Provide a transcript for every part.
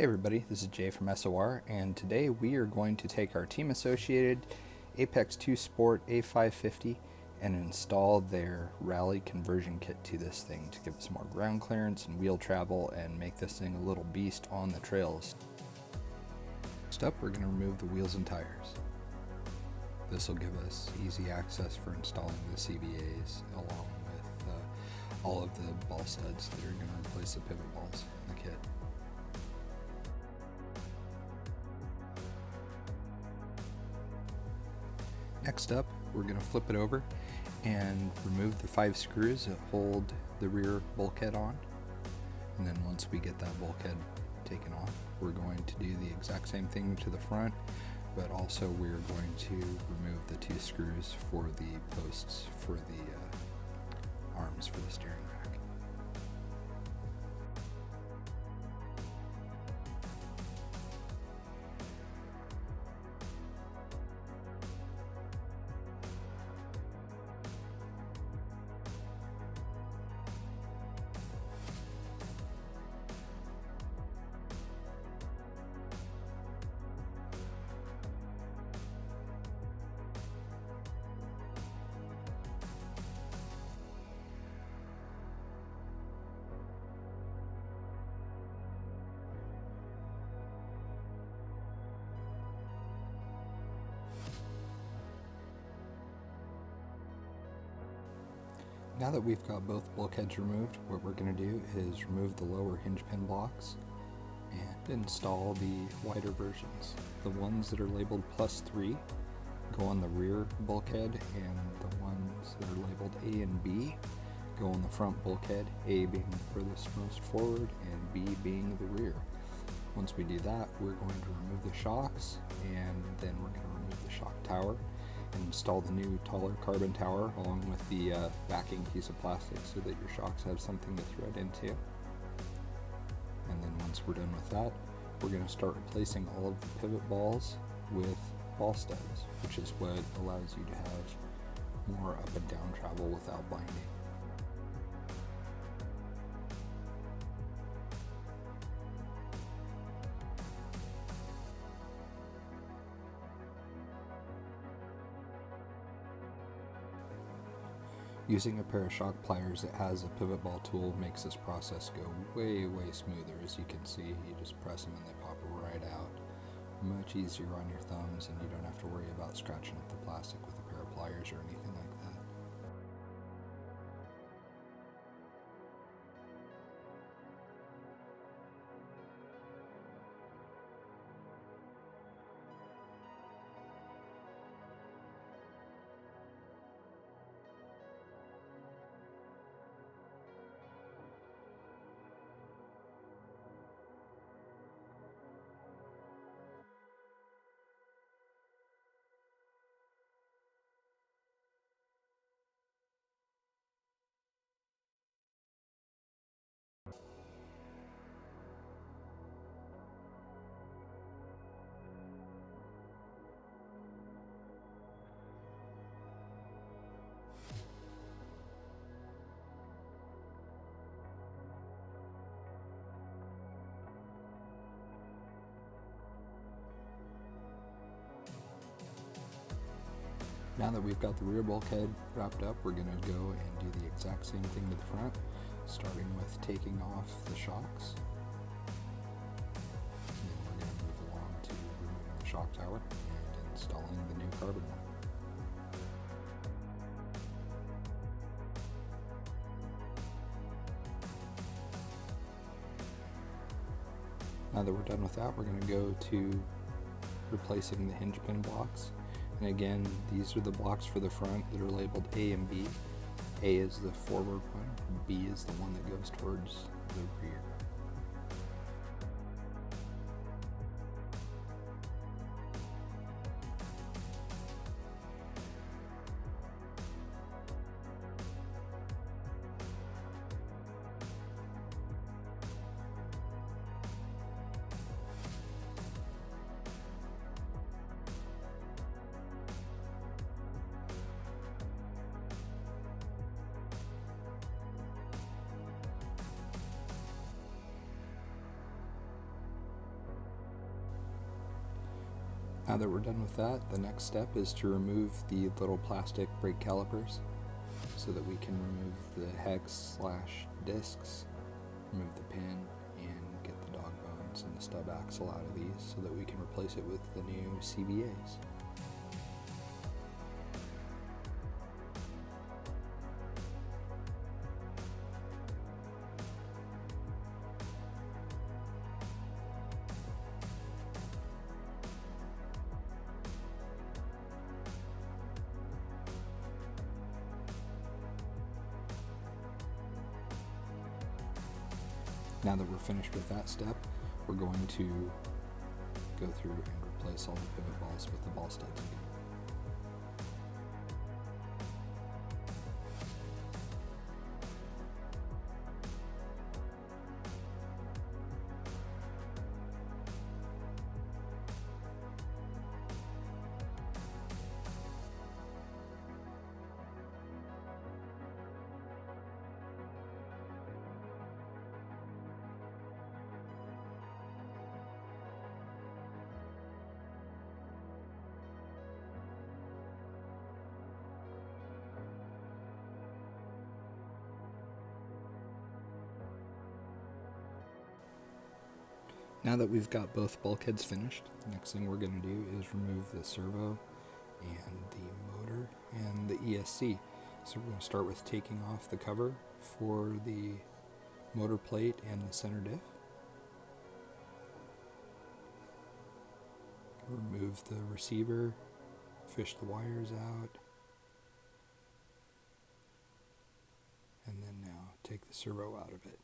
Hey everybody, this is Jay from SOR, and today we are going to take our Team Associated Apex2 Sport A550 and install their rally conversion kit to this thing to give us more ground clearance and wheel travel and make this thing a little beast on the trails. Next up, we're going to remove the wheels and tires. This will give us easy access for installing the CVAs along with all of the ball studs that are going to replace the pivot balls in the kit. Next up, we're going to flip it over and remove the 5 screws that hold the rear bulkhead on. And then once we get that bulkhead taken off, we're going to do the exact same thing to the front, but also we're going to remove the 2 screws for the posts for the arms for the steering rack. Now that we've got both bulkheads removed, what we're going to do is remove the lower hinge pin blocks and install the wider versions. The ones that are labeled +3 go on the rear bulkhead, and the ones that are labeled A and B go on the front bulkhead, A being the furthest most forward and B being the rear. Once we do that, we're going to remove the shocks, and then we're going to remove the shock tower and install the new taller carbon tower along with the backing piece of plastic so that your shocks have something to thread into. And then once we're done with that, we're going to start replacing all of the pivot balls with ball studs, which is what allows you to have more up and down travel without binding. Using a pair of shock pliers that has a pivot ball tool makes this process go way smoother. As you can see, you just press them and they pop right out. Much easier on your thumbs, and you don't have to worry about scratching up the plastic with a pair of pliers or anything like that. Now that we've got the rear bulkhead wrapped up, we're going to go and do the exact same thing to the front, starting with taking off the shocks. And then we're going to move along to removing the shock tower and installing the new carbon one. Now that we're done with that, we're going to go to replacing the hinge pin blocks. And again, these are the blocks for the front that are labeled A and B. A is the forward one, B is the one that goes towards the rear. Now that we're done with that, the next step is to remove the little plastic brake calipers so that we can remove the hex/discs, remove the pin, and get the dog bones and the stub axle out of these so that we can replace it with the new CVAs. Now that we're finished with that step, we're going to go through and replace all the pivot balls with the ball studs again. Now that we've got both bulkheads finished, the next thing we're going to do is remove the servo and the motor and the ESC. So we're going to start with taking off the cover for the motor plate and the center diff. Remove the receiver, fish the wires out, and then now take the servo out of it.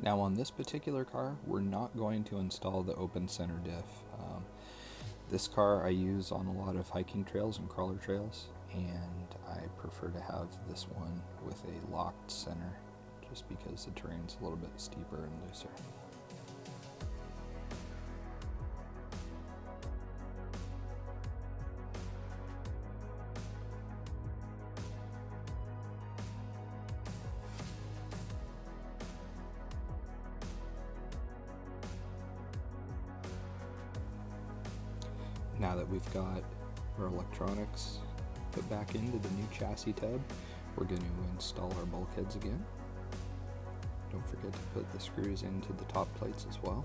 Now on this particular car, we're not going to install the open center diff. This car I use on a lot of hiking trails and crawler trails, and I prefer to have this one with a locked center just because the terrain's a little bit steeper and looser. Now that we've got our electronics put back into the new chassis tub, we're going to install our bulkheads again. Don't forget to put the screws into the top plates as well.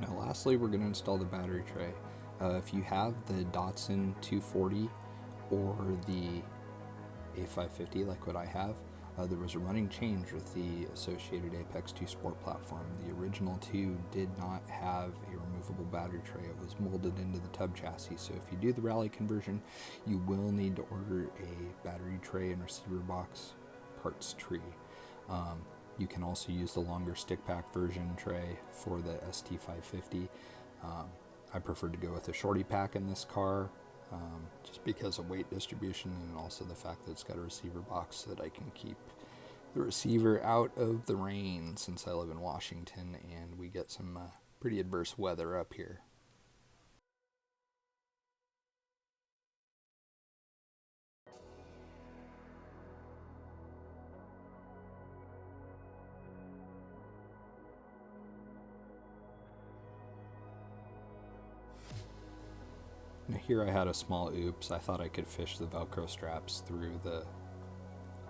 Now lastly, we're going to install the battery tray. If you have the Datsun 240 or the A550 like what I have, There was a running change with the associated Apex2 Sport platform. The original 2 did not have a removable battery tray. It was molded into the tub chassis, so if you do the rally conversion, you will need to order a battery tray and receiver box parts tree. You can also use the longer stick pack version tray for the ST550. I prefer to go with a shorty pack in this car, just because of weight distribution and also the fact that it's got a receiver box so that I can keep the receiver out of the rain, since I live in Washington and we get some pretty adverse weather up here. Now here I had a small oops. I thought I could fish the Velcro straps through the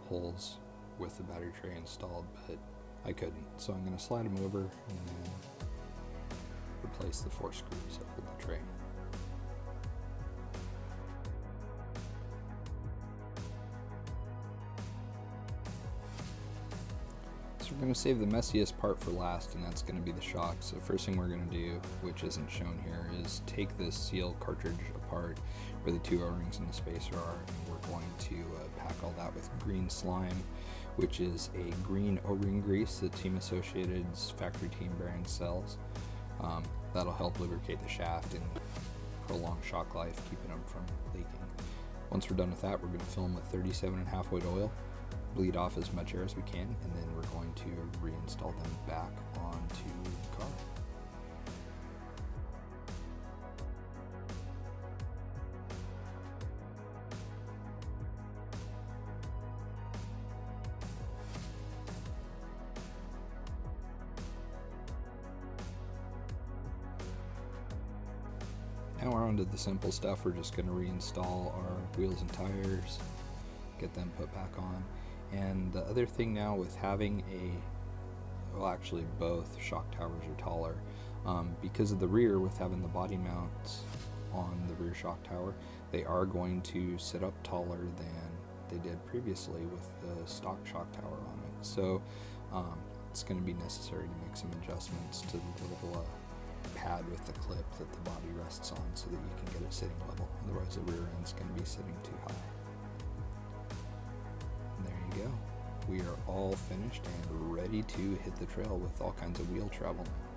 holes with the battery tray installed, but I couldn't. So I'm going to slide them over and then replace the 4 screws that hold the tray. So we're going to save the messiest part for last, and that's going to be the shocks. So first thing we're going to do, which isn't shown here, is take this seal cartridge apart where the 2 O-rings and the spacer are, and we're going to pack all that with green slime, which is a green O-ring grease that Team Associated's factory team brand sells. That'll help lubricate the shaft and prolong shock life, keeping them from leaking. Once we're done with that, we're going to fill them with 37.5 weight oil, bleed off as much air as we can, and then we're going to reinstall them back onto the car. Now we're on to the simple stuff. We're just going to reinstall our wheels and tires, get them put back on. And the other thing now with having well, actually both shock towers are taller, because of the rear, with having the body mounts on the rear shock tower, they are going to sit up taller than they did previously with the stock shock tower on it. So it's going to be necessary to make some adjustments to the little pad with the clip that the body rests on so that you can get it sitting level. Otherwise the rear end's going to be sitting too high. And there you go. We are all finished and ready to hit the trail with all kinds of wheel travel now.